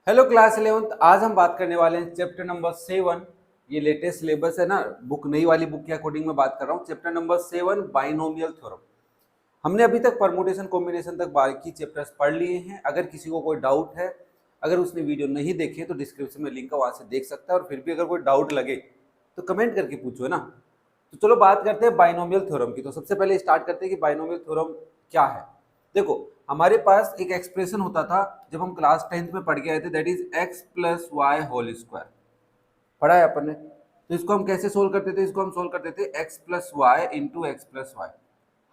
Hello class 11th। आज हम बात करने वाले हैं चैप्टर नंबर 7। ये लेटेस्ट सिलेबस है ना, बुक नई वाली बुक के अकॉर्डिंग मैं बात कर रहा हूँ। Chapter number 7 binomial theorem. हमने अभी तक परमुटेशन कॉम्बिनेशन तक बाकी चैप्टर्स पढ़ लिए हैं। अगर किसी को कोई डाउट है, अगर उसने वीडियो नहीं देखी है तो डिस्क्रिप्शन में लिंक है, वहां से देख सकता है। और फिर भी अगर कोई डाउट लगे तो कमेंट करके पूछो, है ना। तो चलो बात करते हैं बाइनोमियल थ्योरम की। तो सबसे पहले स्टार्ट करते हैं कि बाइनोमियल थ्योरम क्या है। देखो, हमारे पास एक एक्सप्रेशन होता था जब हम क्लास 10th में पढ़ के आए थे, that is x plus y whole square. पढ़ा है अपन ने। तो इसको हम कैसे सोल्व करते थे? इसको हम सोल्व करते थे x plus y into x plus y.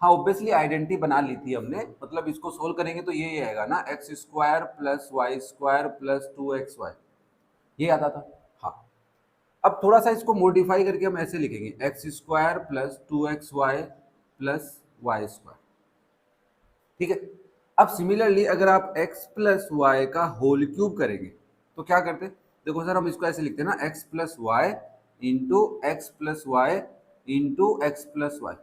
हाँ, ऑब्वियसली आइडेंटिटी बना ली थी हमने, मतलब इसको सोल्व करेंगे तो ये आएगा ना, x square plus y square plus 2xy, ये आता था। हाँ, अब थोड़ा सा इसको मॉडिफाई करके हम ऐसे लिखेंगे, x square plus 2xy plus y square. ठीक है। अब सिमिलरली अगर आप x प्लस वाई का होल क्यूब करेंगे तो क्या करते? देखो सर, हम इसको ऐसे लिखते हैं ना, x plus y into x plus y into x plus y.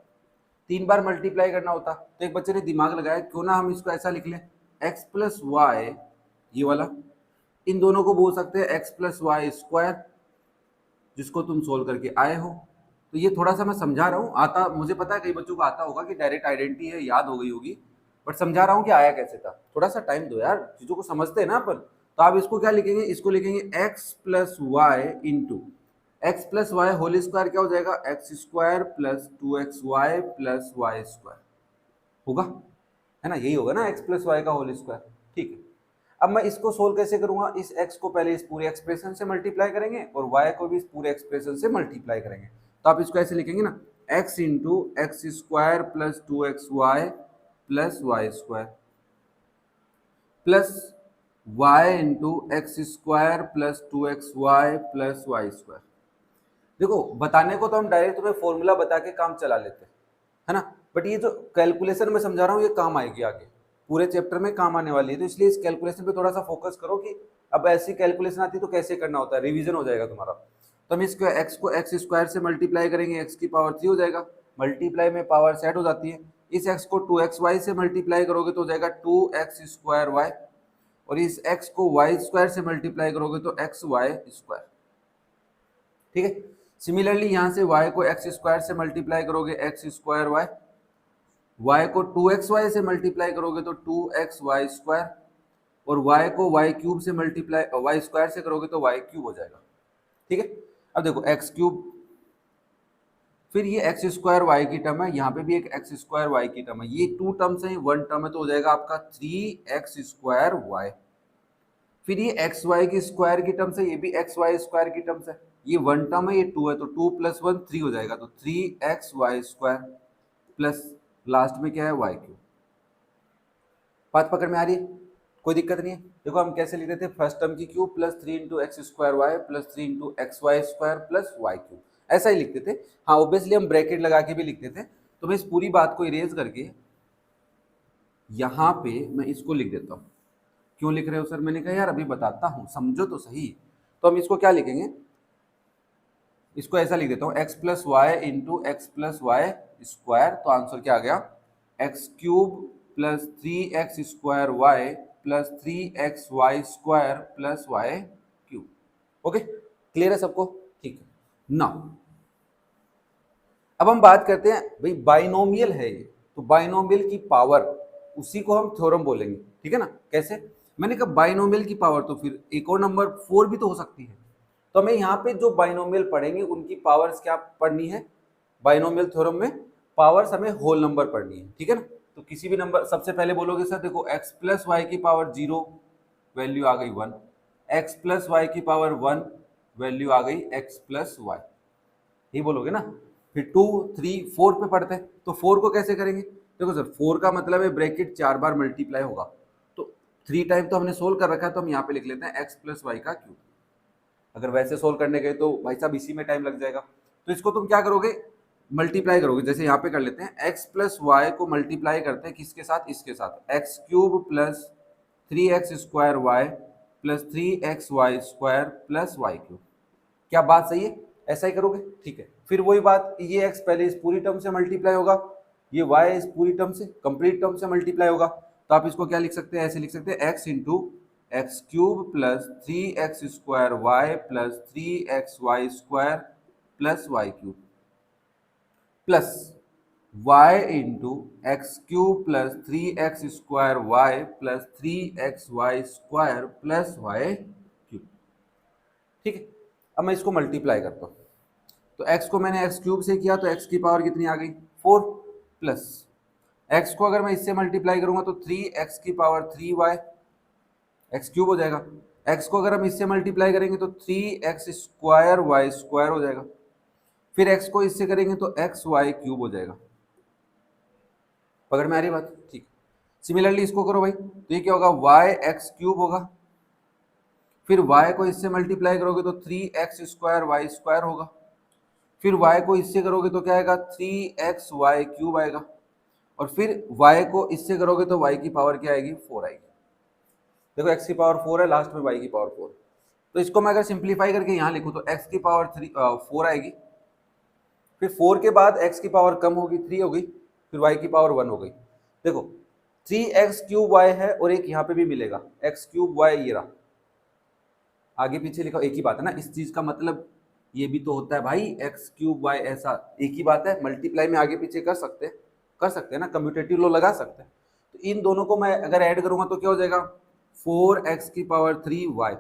3 बार मल्टीप्लाई करना होता। तो एक बच्चे ने दिमाग लगाया, क्यों ना हम इसको ऐसा लिख लें, x प्लस वाई, ये वाला, इन दोनों को बोल सकते हैं x प्लस वाई स्क्वायर, जिसको तुम सोल्व करके आए हो। तो ये थोड़ा सा मैं समझा रहा हूँ, आता मुझे पता है कई बच्चों को आता होगा कि डायरेक्ट आइडेंटिटी है, याद हो गई होगी, बट समझा रहा हूँ कि आया कैसे था। थोड़ा सा टाइम दो यार, चीजों को समझते हैं ना अपन। तो आप इसको क्या लिखेंगे? इसको लिखेंगे x plus y into x plus y whole square. क्या हो जाएगा? X square plus 2xy plus y square होगा, है ना, यही होगा ना, एक्स प्लस वाई का होल स्क्वायर। ठीक है। अब मैं इसको सोल्व कैसे करूंगा? इस x को पहले इस पूरे एक्सप्रेशन से मल्टीप्लाई करेंगे और y को भी इस पूरे एक्सप्रेशन से मल्टीप्लाई करेंगे। तो आप इसको ऐसे लिखेंगे ना, x into x square plus 2xy plus y square plus y into x square plus 2xy plus y square. देखो, बताने को तो हम डायरेक्ट तुम्हें फॉर्मूला बता के काम चला लेते हैं, है ना, बट ये जो कैलकुलेशन में समझा रहा हूँ ये काम आएगी आगे, पूरे चैप्टर में काम आने वाली है। तो इसलिए इस कैलकुलेशन पे थोड़ा सा फोकस करो कि अब ऐसी कैलकुलेशन आती है तो कैसे करना होता है, रिवीजन हो जाएगा तुम्हारा। तो हम इसको एक्स को एक्स स्क्वायर से मल्टीप्लाई करेंगे, एक्स की पावर 3 हो जाएगा, मल्टीप्लाई में पावर सेट हो जाती है। इस एक्स को 2xy से मल्टीप्लाई करोगे तो हो जाएगा 2x स्क्वायर वाई, और इस x को वाई स्क्वायर से मल्टीप्लाई करोगे तो एक्स वाई स्क्वायर। ठीक है। सिमिलरली यहाँ से y को एक्स स्क्वायर से मल्टीप्लाई करोगे एक्स स्क्वायर वाई, y को 2xy से मल्टीप्लाई करोगे तो 2xy स्क्वायर, और y को y क्यूब से मल्टीप्लाई y स्क्वायर से करोगे तो y क्यूब हो जाएगा। ठीक है। अब देखो x क्यूब, फिर ये एक्स स्क्वायर वाई की टर्म है, यहाँ पे भी एक एक्स स्क्वायर वाई की टर्म है, ये 2 टर्म्स हैं, 1 टर्म है, तो हो जाएगा आपका 3x स्क्वायर वाई। फिर ये एक्स वाई की स्क्वायर की टर्म्स है, ये भी एक्स वाई स्क्वायर की टर्म्स है, ये 1 टर्म है, ये 2 है, तो 2 प्लस 1 3 हो जाएगा, तो 3xy स्क्वायर प्लस लास्ट में क्या है, वाई क्यूब। बात पकड़ में आ रही है? कोई दिक्कत नहीं है। देखो हम कैसे लिख रहे थे, फर्स्ट टर्म की cube plus 3 into x square y plus 3 into x y square plus y cube, ऐसा ही लिखते थे। हाँ, ऑब्वियसली हम ब्रैकेट लगा के भी लिखते थे। तो मैं इस पूरी बात को इरेज करके यहाँ पे मैं इसको लिख देता हूँ। क्यों लिख रहे हो सर? मैंने कहा यार अभी बताता हूँ, समझो तो सही। तो हम इसको क्या लिखेंगे? इसको ऐसा लिख देता हूँ, x plus y into x plus y square. तो आंसर क्या आ गया? X cube plus 3x square y plus 3xy square plus y cube. Okay, clear है सबको? ठीक है ना। अब हम बात करते हैं, भाई बाइनोमियल है ये, तो बाइनोमियल की पावर, उसी को हम थ्योरम बोलेंगे। ठीक है ना। कैसे? मैंने कहा बाइनोमियल की पावर, तो फिर एक और नंबर 4 भी तो हो सकती है। तो हमें यहाँ पे जो बाइनोमियल पढ़ेंगे उनकी पावर्स क्या पढ़नी है? बाइनोमियल थ्योरम में पावर्स हमें होल नंबर पढ़नी है। ठीक है ना। तो किसी भी नंबर, सबसे पहले बोलोगे सर देखो x प्लस वाई की पावर 0, वैल्यू आ गई 1, x प्लस वाई की पावर 1, वैल्यू आ गई x प्लस वाई, ये बोलोगे ना। फिर 2 3 4 पे पढ़ते हैं, तो 4 को कैसे करेंगे? देखो सर, 4 का मतलब है ब्रैकेट 4 बार मल्टीप्लाई होगा, तो 3 टाइम तो हमने सोल्व कर रखा है, तो हम यहाँ पे लिख लेते हैं एक्स प्लस वाई का क्यूब। अगर वैसे सोल्व करने गए तो भाई साहब इसी में टाइम लग जाएगा। तो इसको तुम क्या करोगे? मल्टीप्लाई करोगे, जैसे यहाँ पे कर लेते हैं, एक्स प्लस वाई को मल्टीप्लाई करते हैं किसके साथ? इसके साथ, x cube plus 3x square y plus 3xy square plus y cube. क्या बात सही है? ऐसा ही करोगे। ठीक है। फिर वही बात, ये x पहले इस पूरी टर्म से मल्टीप्लाई होगा, ये y इस पूरी टर्म से, कंप्लीट टर्म से मल्टीप्लाई होगा। तो आप इसको क्या लिख सकते हैं? ऐसे लिख सकते हैं, x into x cube plus 3x² plus 3xy² plus y cube plus y into x cube plus 3x² plus 3xy² plus y cube. ठीक है, अब मैं इसको मल्टीप्लाई करता हूँ। तो x को मैंने एक्स क्यूब से किया तो x की पावर कितनी आ गई 4 प्लस x को अगर मैं इससे मल्टीप्लाई करूंगा तो 3x की पावर 3y एक्स क्यूब हो जाएगा। x को अगर हम इससे मल्टीप्लाई करेंगे तो 3x² y² हो जाएगा। फिर x को इससे करेंगे तो xy क्यूब हो जाएगा। पकड़ में आ रही बात? ठीक। सिमिलरली इसको करो भाई, तो ये क्या होगा y(x³ होगा। फिर y को इससे मल्टीप्लाई करोगे तो 3x² y² होगा। फिर y को इससे करोगे तो क्या आएगा 3xy³ आएगा। और फिर y को इससे करोगे तो y की पावर क्या आएगी 4 आएगी। देखो x की पावर 4 है, लास्ट में y की पावर 4। तो इसको मैं अगर सिंप्लीफाई करके यहाँ लिखूँ तो x की पावर 4 आएगी। फिर 4 के बाद x की पावर कम होगी 3 होगी, फिर y की पावर 1 हो गई। देखो 3x³ है और एक यहाँ पे भी मिलेगा x³ ये रहा, आगे पीछे लिखा एक ही बात है ना। इस चीज का मतलब ये भी तो होता है भाई x³ ऐसा एक ही बात है, मल्टीप्लाई में आगे पीछे कर सकते हैं ना, कम्यूटेटिव लॉ लगा सकते हैं। तो इन दोनों को मैं अगर ऐड करूंगा तो क्या हो जाएगा 4x की पावर 3y,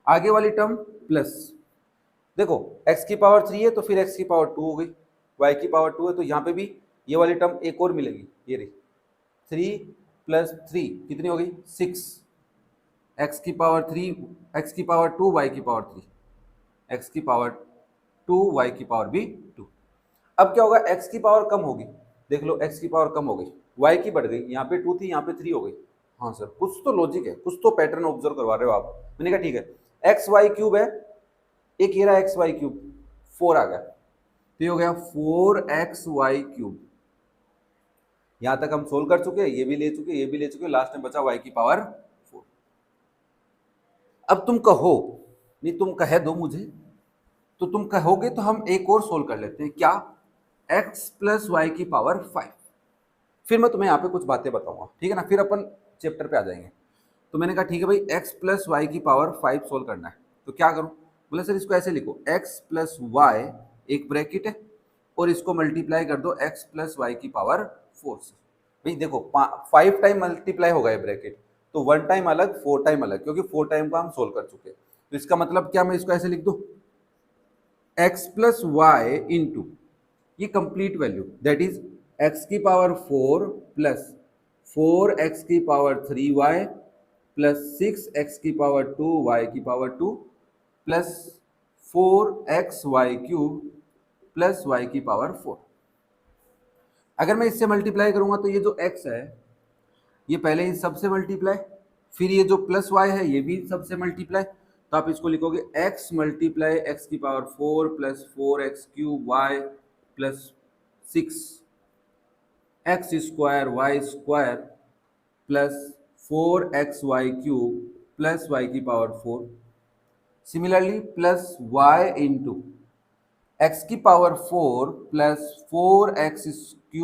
आगे वाली टर्म प्लस, देखो x की पावर 3 है तो फिर x की पावर 2 हो गई, y की पावर 2 है तो यहाँ पे भी ये वाली टर्म एक और मिलेगी, ये रही 3 प्लस 3 कितनी हो गई 6, x की पावर 3 x की पावर 2 y की पावर 3, x की पावर 2 y की पावर भी 2। अब क्या होगा x की पावर कम होगी, देख लो x की पावर कम हो गई, y की बढ़ गई, यहाँ पे 2 थी यहाँ पे 3 हो गई। हाँ सर कुछ तो लॉजिक है, कुछ तो पैटर्न ऑब्जर्व करवा रहे हो आप। मैंने कहा ठीक है xy³ है, एक ये रहा xy³ 4 आ गया, तो ये हो गया 4xy³। यहां तक हम सोल्व कर चुके हैं, ये भी ले चुके, ये भी ले चुके, लास्ट में बचा y की पावर 4। अब तुम कहो नहीं, तुम कह दो मुझे, तो तुम कहोगे तो हम एक और सोल्व कर लेते हैं, क्या x प्लस वाई की पावर 5। फिर मैं तुम्हें यहाँ पे कुछ बातें बताऊंगा, ठीक है ना, फिर अपन चैप्टर पे आ जाएंगे। तो मैंने कहा ठीक है भाई x प्लस वाई की पावर 5 सोल्व करना है, तो क्या करूं, बोले सर इसको ऐसे लिखो x प्लस वाई एक ब्रैकेट है और इसको मल्टीप्लाई कर दो x प्लस वाई की पावर 4 से। भाई देखो 5 टाइम मल्टीप्लाई होगा ये ब्रैकेट, तो 1 टाइम अलग 4 टाइम अलग, क्योंकि 4 टाइम का हम सोल्व कर चुके हैं। तो इसका मतलब क्या, मैं इसको ऐसे लिख दूं x प्लस वाई इंटू ये complete value that is x की पावर 4 प्लस 4x की पावर 3y प्लस 6x की पावर 2y की power 2 plus 4xy³ plus y की पावर 4। अगर मैं इससे मल्टीप्लाई करूंगा तो ये जो x है ये पहले इन सबसे मल्टीप्लाई, फिर ये जो प्लस y है ये भी सबसे मल्टीप्लाई, तो आप इसको लिखोगे x मल्टीप्लाई एक्स की power 4 plus 4x³ plus 6x² plus 4xy³ plus y की power 4। Similarly plus y into x की power 4 plus 4x³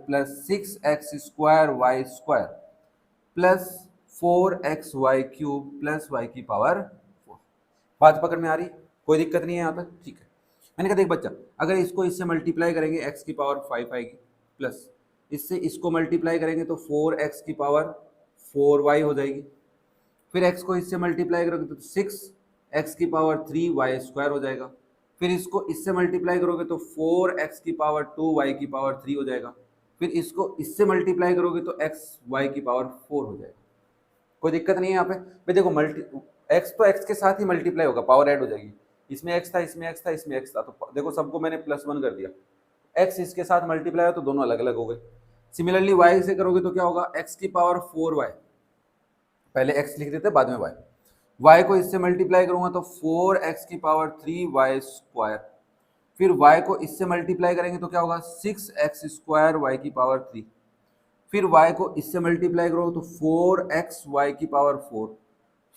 plus 6x² plus 4xy³ plus y की पावर 4। बात पकड़ में आ रही, कोई दिक्कत नहीं है यहाँ तक? ठीक है। मैंने कहा देख बच्चा, अगर इसको इससे मल्टीप्लाई करेंगे x की पावर 5 आएगी, प्लस इससे इसको मल्टीप्लाई करेंगे तो 4x की पावर 4y हो जाएगी, फिर x को इससे मल्टीप्लाई करोगे तो 6x की पावर 3y² हो जाएगा, फिर इसको इससे मल्टीप्लाई करोगे तो 4x की पावर 2y की पावर 3 हो जाएगा, फिर इसको इससे मल्टीप्लाई करोगे तो xy की पावर 4 हो जाएगा। कोई दिक्कत नहीं है यहाँ पे भाई। देखो x तो x के साथ ही मल्टीप्लाई होगा, पावर ऐड हो जाएगी, इसमें x था इसमें x था इसमें x था, तो देखो सबको मैंने +1 कर दिया, x इसके साथ मल्टीप्लाई हो तो दोनों अलग अलग हो गए। सिमिलरली y से करोगे तो क्या होगा x की पावर 4y, पहले x लिख देते बाद में y को इससे मल्टीप्लाई करूंगा तो 4x की पावर 3y², फिर y को इससे मल्टीप्लाई करेंगे तो क्या होगा 6x² y की पावर 3, फिर y को इससे मल्टीप्लाई करोगे तो 4xy की पावर 4,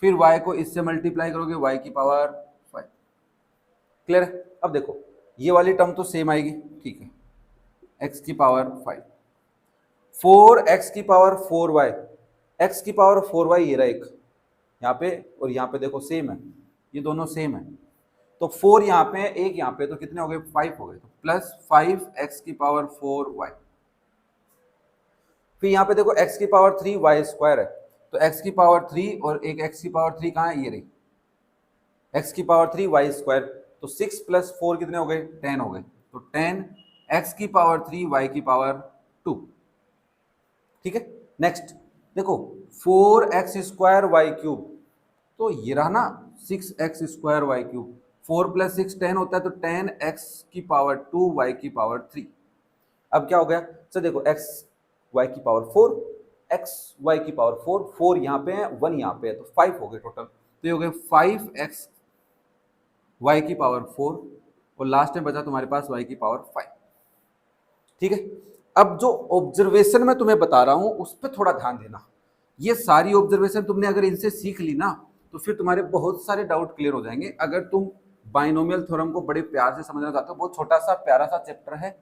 फिर y को इससे मल्टीप्लाई करोगे y की पावर 5। क्लियर है? अब देखो ये वाली टर्म तो सेम आएगी, ठीक है, x की पावर 5, 4x की पावर 4y, x की पावर 4y ये रहा एक, यहाँ पे और यहाँ पे देखो सेम है, ये दोनों सेम है, तो 4 यहाँ पे है, 1 यहाँ पे, तो कितने हो गए 5 हो गए, तो प्लस 5x की पावर 4y। फिर यहाँ पे देखो x की पावर 3 y स्क्वायर है, तो x की पावर 3 और एक x की पावर 3 कहाँ है, ये रही, x की पावर 3 y स्क्वायर, तो 6 प्लस 4 कितने हो गए 10 हो गए, तो 10 x की पावर 3 y की पावर 2। ठीक है, नेक्स्ट देखो 4x स्क्वायर वाई क्यूब, तो ये रहा ना 6x square Y cube, 4 plus 6 10 होता है, तो 10x की पावर 2 y की पावर 3। अब क्या हो गया सर, देखो x y की पावर 4, x y की पावर 4, 4 यहाँ पे है 1 यहाँ पे है, तो 5 हो गए टोटल, तो ये हो गए 5x y की पावर 4 और लास्ट में बचा तुम्हारे पास y की पावर 5। ठीक है, अब जो ऑब्जर्वेशन मैं तुम्हें बता रहा हूं उस पर थोड़ा ध्यान देना। ये सारी ऑब्जर्वेशन तुमने अगर इनसे सीख ली ना तो फिर तुम्हारे बहुत सारे डाउट क्लियर हो जाएंगे। अगर तुम बाइनोमियल थ्योरम को बड़े प्यार से समझना चाहते हो, बहुत छोटा सा प्यारा सा चैप्टर है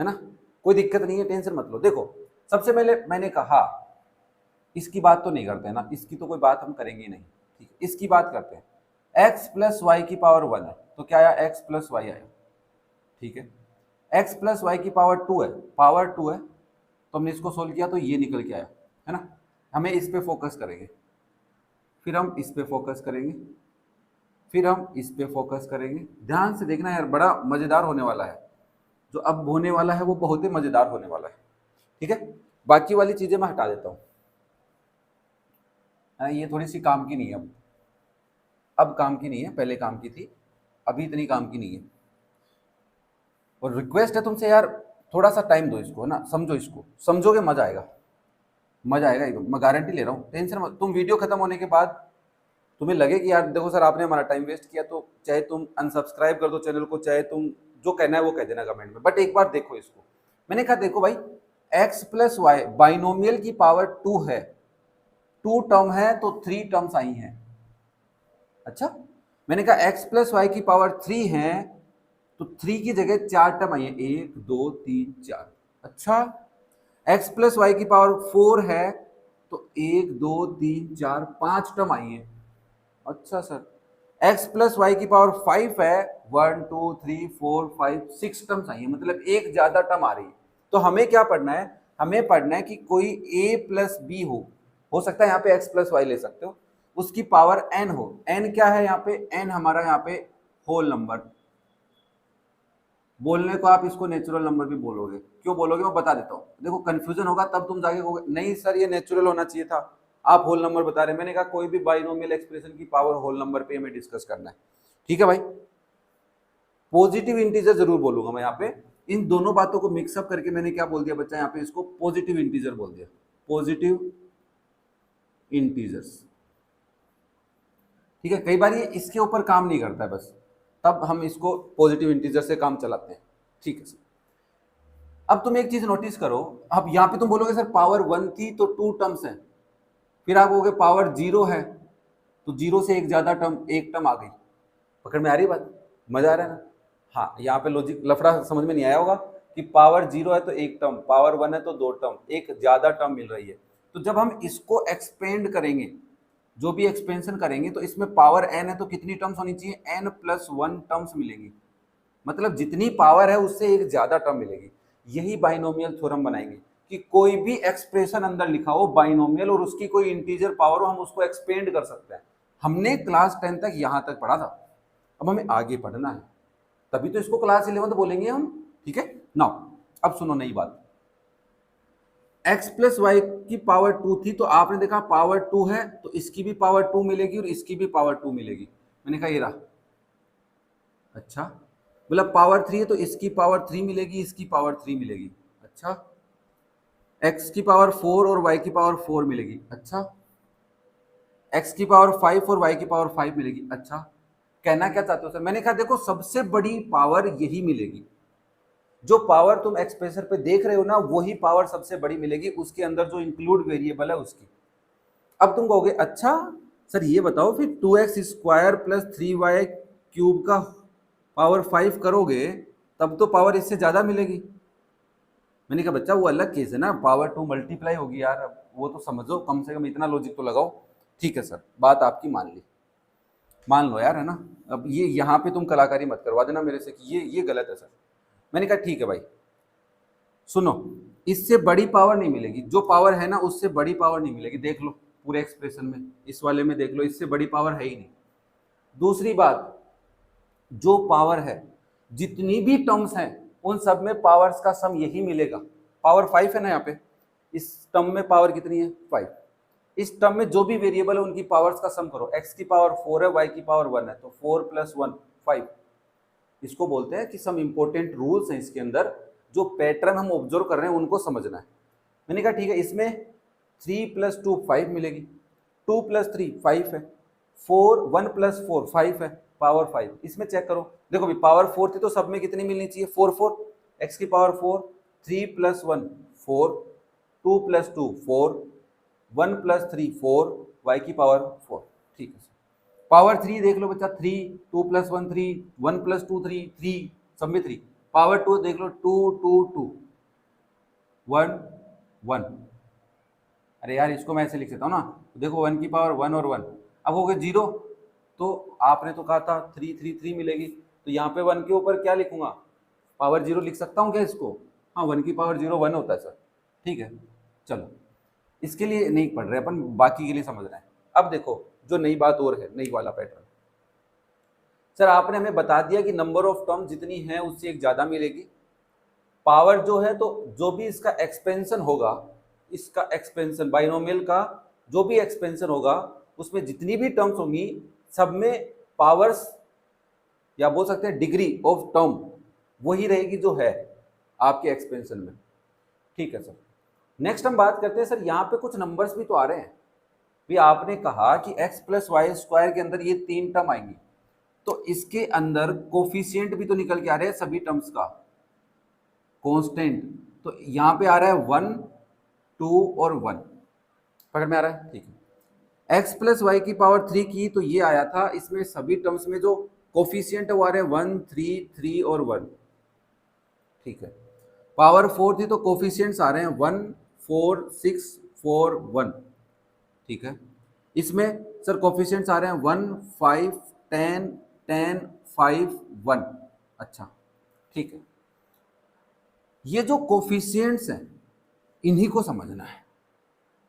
ना, कोई दिक्कत नहीं है, टेंशन मत लो। देखो सबसे पहले मैंने कहा इसकी बात तो नहीं करते हैं ना, इसकी तो कोई बात हम करेंगे ही नहीं, ठीक है, इसकी बात करते हैं। x प्लस वाई की पावर 1 है, तो क्या आया x प्लस वाई आया, ठीक है। x प्लस वाई की पावर 2 है, पावर 2 है, तो हमने इसको सोल्व किया तो ये निकल के आया, है ना। हमें इस पे फोकस करेंगे, फिर हम इस पे फोकस करेंगे, फिर हम इस पे फोकस करेंगे। ध्यान से देखना यार, बड़ा मजेदार होने वाला है, जो अब होने वाला है वो बहुत ही मजेदार होने वाला है, ठीक है। बाकी वाली चीजें मैं हटा देता हूँ, ये थोड़ी सी काम की नहीं है, अब काम की नहीं है, पहले काम की थी, अभी इतनी काम की नहीं है। और रिक्वेस्ट है तुमसे यार, थोड़ा सा टाइम दो इसको, है ना, समझो, इसको समझोगे मजा आएगा, मजा आएगा एकदम, मैं गारंटी ले रहा हूँ, टेंशन मत। तुम वीडियो खत्म होने के बाद तुम्हें लगे कि यार देखो सर आपने हमारा टाइम वेस्ट किया, तो चाहे तुम अनसब्सक्राइब कर दो चैनल को, चाहे तुम जो कहना है वो कह देना कमेंट में, बट एक बार देखो इसको। मैंने कहा देखो भाई, x प्लस वाई बाइनोमियल की पावर 2 है, 2 टर्म है तो 3 टर्म्स आई हैं। अच्छा, मैंने कहा x प्लस वाई की पावर 3 है तो 3 की जगह 4 टर्म आई है, 1 2 3 4। अच्छा, x प्लस वाई की पावर 4 है तो 1 2 3 4 5 टर्म आई है। अच्छा सर, x प्लस वाई की पावर 5 है, 1 2 3 4 5 6 टर्म्स आई है, मतलब एक ज्यादा टर्म आ रही है। तो हमें क्या पढ़ना है, हमें पढ़ना है कि कोई a प्लस बी हो सकता है यहाँ पे x प्लस वाई ले सकते हो, उसकी पावर n हो। n क्या है यहाँ पे, n हमारा यहाँ पे होल नंबर, बोलने को आप इसको नेचुरल नंबर भी बोलोगे, क्यों बोलोगे मैं बता देता हूँ। देखो कंफ्यूजन होगा तब तुम जाके कहोगे नहीं सर ये नेचुरल होना चाहिए था, आप होल नंबर बता रहे हैं। मैंने कहा कोई भी बाइनोमियल एक्सप्रेशन की पावर होल नंबर पे हमें डिस्कस करना है, ठीक है भाई। पॉजिटिव इंटीजर जरूर बोलूंगा मैं यहाँ पे, इन दोनों बातों को मिक्सअप करके मैंने क्या बोल दिया बच्चा, यहाँ पे इसको पॉजिटिव इंटीजर बोल दिया, पॉजिटिव इंटीजर्स, ठीक है। कई बार ये इसके ऊपर काम नहीं करता है बस, तब हम इसको पॉजिटिव इंटीजर से काम चलाते हैं, ठीक है सर। अब तुम एक चीज नोटिस करो, अब यहाँ पे तुम बोलोगे सर पावर 1 थी तो 2 टर्म्स है, फिर आप बोलोगे पावर 0 है तो 0 से एक ज्यादा टर्म, एक टर्म आ गई। पकड़ में आ रही बात, मजा आ रहा है ना। हाँ, यहाँ पे लॉजिक लफड़ा समझ में नहीं आया होगा कि पावर 0 है तो एक टर्म, पावर 1 है तो 2 टर्म, एक ज्यादा टर्म मिल रही है। तो जब हम इसको एक्सपेंड करेंगे, जो भी एक्सपेंशन करेंगे, तो इसमें पावर n है तो कितनी टर्म्स होनी चाहिए, n प्लस 1 टर्म्स मिलेंगी, मतलब जितनी पावर है उससे एक ज्यादा टर्म मिलेगी। यही बाइनोमियल थ्योरम बनाएंगे कि कोई भी एक्सप्रेशन अंदर लिखा हो बाइनोमियल और उसकी कोई इंटीजर पावर हो, हम उसको एक्सपेंड कर सकते हैं। हमने क्लास 10 तक यहां तक पढ़ा था, अब हमें आगे पढ़ना है, तभी तो इसको क्लास 11 बोलेंगे हम, ठीक है। नाउ अब सुनो नई बात, x प्लस वाई की पावर 2 थी तो आपने देखा पावर 2 है तो इसकी भी पावर 2 मिलेगी और इसकी भी पावर 2 मिलेगी। मैंने कहा ये रहा, अच्छा, बोला पावर 3 है तो इसकी पावर 3 मिलेगी, इसकी पावर 3 मिलेगी। अच्छा, x की पावर 4 और y की पावर 4 मिलेगी। अच्छा, x की पावर 5 और y की पावर 5 मिलेगी। अच्छा, कहना क्या चाहते हो सर, मैंने कहा देखो सबसे बड़ी पावर यही मिलेगी, जो पावर तुम एक्सप्रेशन पे देख रहे हो ना वही पावर सबसे बड़ी मिलेगी, उसके अंदर जो इंक्लूड वेरिएबल है उसकी। अब तुम कहोगे अच्छा सर ये बताओ फिर 2x square plus 3y cube का पावर 5 करोगे तब तो पावर इससे ज्यादा मिलेगी। मैंने कहा बच्चा वो अलग केस है ना, पावर 2 मल्टीप्लाई होगी यार, वो तो समझो, कम से कम इतना लॉजिक तो लगाओ। ठीक है सर, बात आपकी मान ली, मान लो यार, है ना। अब ये यहाँ पे तुम कलाकारी मत करवा देना मेरे से कि ये गलत है सर। मैंने कहा ठीक है भाई, सुनो, इससे बड़ी पावर नहीं मिलेगी, जो पावर है ना उससे बड़ी पावर नहीं मिलेगी, देख लो पूरे एक्सप्रेशन में, इस वाले में देख लो, इससे बड़ी पावर है ही नहीं। दूसरी बात, जो पावर है, जितनी भी टर्म्स हैं उन सब में पावर्स का सम यही मिलेगा। पावर 5 है ना यहाँ पे, इस टर्म में पावर कितनी है 5। इस टर्म में जो भी वेरिएबल है उनकी पावर्स का सम करो, x की पावर 4 है, y की पावर 1 है, तो 4 + 1 5। इसको बोलते हैं कि सम इंपॉर्टेंट रूल्स हैं इसके अंदर, जो पैटर्न हम ऑब्जर्व कर रहे हैं उनको समझना है। मैंने कहा ठीक है, इसमें 3 + 2 5 मिलेगी, 2 + 3 5 है, 1 + 4 5 है, पावर 5। इसमें चेक करो, देखो भाई पावर 4 थी तो सब में कितनी मिलनी चाहिए 4 4, x की पावर 4, 3 + 1 4, 2 + 2 4, 1 + 3 4, y की पावर 4। ठीक है, पावर 3 देख लो बच्चा, 3, 2 + 1 3, 1 + 2 3, 3 सब में 3। पावर 2 देख लो, 2 2 2, 1 1। अरे यार इसको मैं ऐसे लिख सकता हूँ ना, देखो 1 की पावर 1 और 1, अब हो गए 0, तो आपने तो कहा था 3 3 3 मिलेगी, तो यहाँ पे 1 के ऊपर क्या लिखूंगा, पावर 0 लिख सकता हूँ क्या इसको? हाँ, 1 की पावर 0 1 होता है सर। ठीक है, चलो इसके लिए नहीं पढ़ रहे अपन, बाकी के लिए समझ रहे हैं। अब देखो जो नई बात और है, नई वाला पैटर्न, सर आपने हमें बता दिया कि नंबर ऑफ टर्म जितनी है उससे एक ज़्यादा मिलेगी, पावर जो है, तो जो भी इसका एक्सपेंशन होगा, इसका एक्सपेंशन बाइनोमियल का जो भी एक्सपेंशन होगा उसमें जितनी भी टर्म्स होंगी सब में पावर्स, या बोल सकते हैं डिग्री ऑफ टर्म वही रहेगी जो है आपके एक्सपेंशन में। ठीक है सर, नेक्स्ट हम बात करते हैं सर, यहाँ पे कुछ नंबर्स भी तो आ रहे हैं। भी आपने कहा कि x + y² के अंदर ये 3 टर्म आएंगी, तो इसके अंदर कोफिशिएंट भी तो निकल के आ रहे हैं सभी टर्म्स का, कांस्टेंट। तो यहाँ पे आ रहा है 1 2 और 1, पकड़ में आ रहा है? ठीक है, x + y की पावर 3 की, तो ये आया था, इसमें सभी टर्म्स में जो कोफिशिएंट है वो आ रहे हैं 1 3 3 और 1। ठीक है, पावर 4 थी तो कोफिशिएंट्स आ रहे हैं 1 4 6 4 1। ठीक है, इसमें सर कोफिशिएंट्स आ रहे हैं 1 5 10 10 5 1। अच्छा, ठीक है, ये जो कोफिशिएंट्स हैं इन्हीं को समझना है।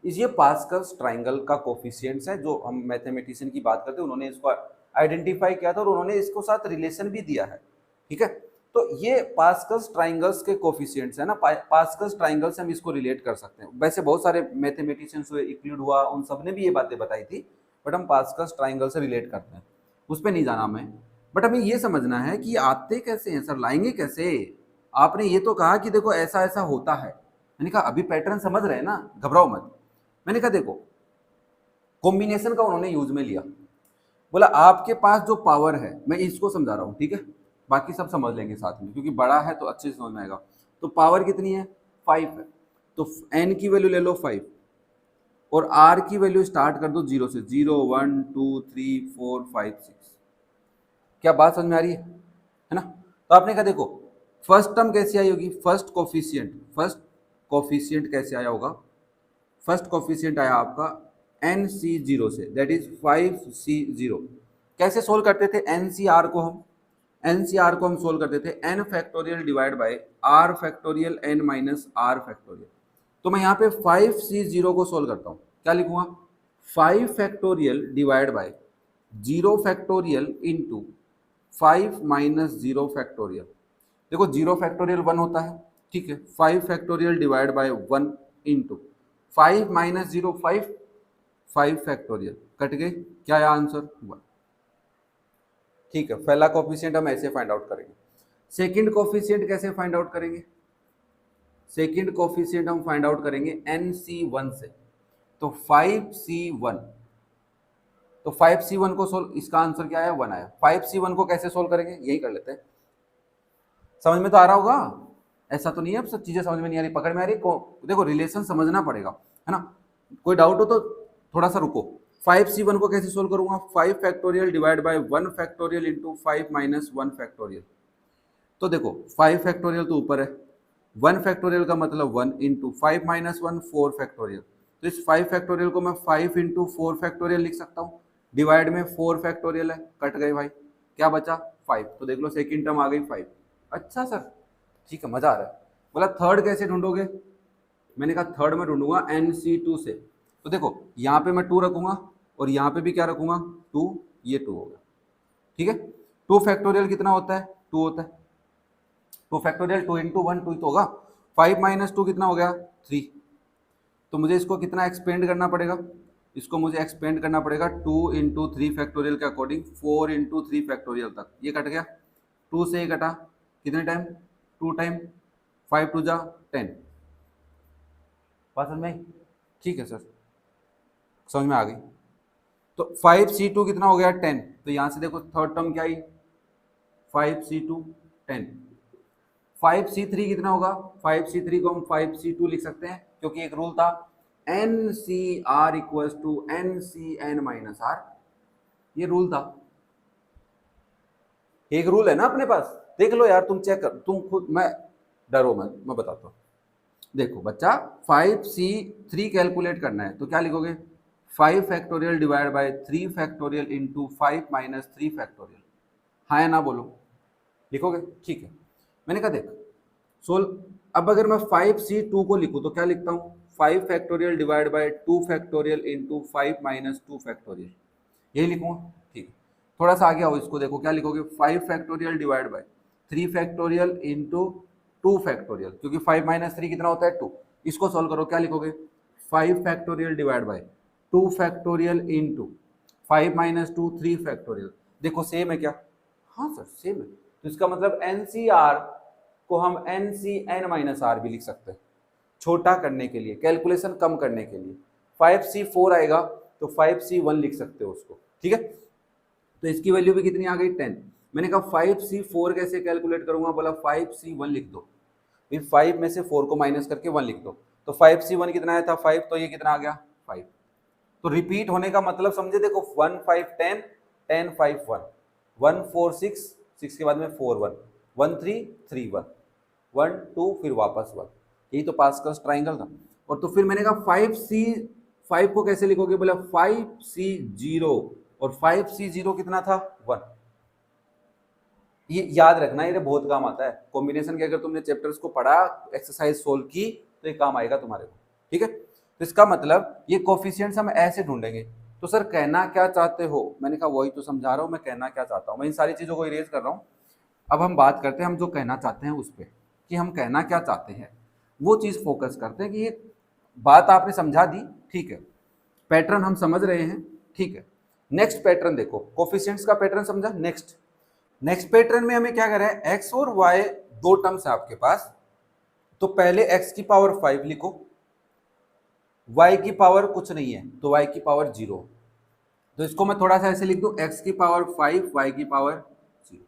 ये पास्कल्स ट्राइंगल का कोफिशिएंट्स है, जो हम मैथमेटिशियन की बात करते हैं उन्होंने इसको आइडेंटिफाई किया था और उन्होंने इसको साथ रिलेशन भी दिया है। ठीक है, तो ये पास्कल्स ट्राइंगल्स के कोफिशिएंट्स है ना, पास्कल्स ट्राइंगल से हम इसको रिलेट कर सकते हैं। वैसे बहुत सारे मैथमेटिशियंस हुए, यूक्लिड हुआ, उन सब ने भी ये बातें बताई थी, बट हम पास्कल्स ट्राइंगल से रिलेट करते हैं, उस पर नहीं जाना हमें। बट हमें ये समझना है कि आते कैसे हैं सर, लाएंगे कैसे? आपने ये तो कहा कि देखो ऐसा ऐसा होता है, मैंने कहा अभी पैटर्न समझ रहे हैं ना, घबराओ मत। मैंने कहा देखो कॉम्बिनेशन का उन्होंने यूज में लिया, बोला आपके पास जो पावर है, मैं इसको समझा रहा हूं, ठीक है, बाकी सब समझ लेंगे साथ में क्योंकि बड़ा है तो अच्छे से समझ में आएगा। तो पावर कितनी है 5 है, तो n की वैल्यू ले लो 5 और r की वैल्यू स्टार्ट कर दो 0 से, 0 1 2 3 4 5 6। क्या बात समझ में आ रही है ना? तो आपने कहा देखो फर्स्ट टर्म कैसे आई होगी, फर्स्ट कोफिशिएंट कैसे आया होगा, फर्स्ट कोफिशिएंट आया आपका NC0 से, दैट इज 5C0। कैसे सोल्व करते थे NCR को हम सोल्व करते थे n factorial divide by r factorial n minus r factorial. तो मैं यहाँ पे 5C0 को सोल्व करता हूँ, क्या लिखूंगा 5 factorial divide by 0 factorial into 5 minus 0 factorial. देखो 0 फैक्टोरियल 1 होता है, ठीक है, 5 factorial divide by 1 into 5 minus 0 5 factorial, cut गए, क्या आया आंसर 1। ठीक है, पहला कोफिशिएंट हम ऐसे फाइंड आउट करेंगे। सेकंड कोफिशिएंट कैसे फाइंड आउट करेंगे, सेकंड कोफिशिएंट हम फाइंड आउट करेंगे NC1 से, तो 5C1, तो 5C1 को सोल्व, इसका आंसर क्या आया 1 आया। 5C1 को कैसे सोल्व करेंगे यही कर लेते हैं, समझ में तो आ रहा होगा, ऐसा तो नहीं है अब सब चीजें समझ में नहीं आ रही, पकड़ में आ रही, देखो रिलेशन समझना पड़ेगा, है ना। कोई डाउट हो तो थोड़ा सा रुको। 5C1 को कैसे सोल्व करूंगा, 5 factorial divide by 1 factorial into 5 minus 1 factorial. तो देखो 5 फैक्टोरियल तो ऊपर है, 1 फैक्टोरियल का मतलब 1 इंटू 5 माइनस 1 4 फैक्टोरियल, तो इस 5 फैक्टोरियल को मैं 5 इंटू 4 फैक्टोरियल लिख सकता हूँ, डिवाइड में 4 फैक्टोरियल है, कट गए भाई, क्या बचा 5, तो देख लो सेकंड टर्म आ गई 5। अच्छा सर, ठीक है, मजा आ रहा है। बोला थर्ड कैसे ढूंढोगे, मैंने कहा थर्ड में ढूंढूंगा NC2 से। तो देखो यहाँ पे मैं 2 रखूंगा और यहाँ पे भी क्या रखूंगा 2, ये 2 हो गया, ठीक है। 2 फैक्टोरियल कितना होता है, 2 होता है, 2 फैक्टोरियल 2 इंटू 1 2 तो होगा, 5 माइनस 2 कितना हो गया 3। तो मुझे इसको कितना एक्सपेंड करना पड़ेगा, इसको मुझे एक्सपेंड करना पड़ेगा 2 इंटू 3 फैक्टोरियल के अकॉर्डिंग, 4 इंटू 3 फैक्टोरियल तक। ये कट गया, 2 से ये कटा, कितने टाइम 2 टाइम, 5 टू जा 10। बात समझ में आई? ठीक है सर, समझ में आ गई। तो 5C2 कितना हो गया 10, तो यहाँ से देखो थर्ड टर्म क्या आई 5C2 10। 5C3 कितना होगा, 5C3 को हम 5C2 लिख सकते हैं, क्योंकि एक रूल था NCR equals to NCN minus R, ये रूल था, एक रूल है ना अपने पास, देख लो यार, तुम चेक कर, तुम खुद, मैं डरो मत, मैं बताता हूँ। देखो बच्चा 5C3 कैलकुलेट करना है, तो क्या लिखोगे 5 factorial divide by 3 factorial into 5 minus 3 factorial, हाँ या ना बोलो, लिखोगे, ठीक है। मैंने कहा देख सोल्व, अब अगर मैं 5C2 को लिखूं तो क्या लिखता हूँ 5 factorial divide by 2 factorial into 5 minus 2 factorial, यही लिखूंगा, ठीक है। थोड़ा सा आगे आओ, इसको देखो क्या लिखोगे 5 factorial divide by 3 factorial into 2 factorial, क्योंकि 5 माइनस 3 कितना होता है 2, इसको सॉल्व करो, क्या लिखोगे 5 factorial divide by 2 factorial into 5 minus 2 3 factorial. देखो सेम है क्या, हाँ सर सेम है, तो इसका मतलब NCR को हम NCN माइनस R भी लिख सकते हैं, छोटा करने के लिए, कैलकुलेशन कम करने के लिए। 5C4 आएगा तो 5C1 लिख सकते हो उसको, ठीक है। तो इसकी वैल्यू भी कितनी आ गई 10। मैंने कहा 5C4 कैसे कैलकुलेट करूंगा, बोला 5C1 लिख दो, 5 में से 4 को माइनस करके 1 लिख दो, तो 5C1 कितना आया था 5, तो ये कितना आ गया 5। तो रिपीट होने का मतलब समझे, देखो 1 5 10 10 5 1 1 4 6 6 के बाद में 4 1 1 3 3 1 1 2 फिर वापस 1, यही तो पास्कल्स ट्राइंगल था। और तो फिर मैंने कहा 5 को कैसे लिखोगे, बोला 5C0, और 5C0 कितना था 1। ये याद रखना, ये बहुत काम आता है कॉम्बिनेशन के, अगर तुमने चैप्टर्स को पढ़ा, एक्सरसाइज सोल्व की, तो ये काम आएगा तुम्हारे को, ठीक है। तो इसका मतलब ये कोफिशिएंट्स हम ऐसे ढूंढेंगे। तो सर कहना क्या चाहते हो, मैंने कहा वही तो समझा रहा हूँ, मैं कहना क्या चाहता हूँ, मैं इन सारी चीज़ों को इरेज कर रहा हूँ। अब हम बात करते हैं हम जो कहना चाहते हैं उस पर, कि हम कहना क्या चाहते हैं, वो चीज़ फोकस करते हैं कि ये बात आपने समझा दी, ठीक है, पैटर्न हम समझ रहे हैं, ठीक है। नेक्स्ट पैटर्न देखो, कोफिशिएंट्स का पैटर्न समझा, नेक्स्ट पैटर्न में हमें क्या कर रहा है, एक्स और वाई दो टर्म्स है आपके पास, तो पहले एक्स की पावर 5 लिखो, y की पावर कुछ नहीं है तो y की पावर 0, तो इसको मैं थोड़ा सा ऐसे लिख दूं, x की पावर 5 y की पावर 0।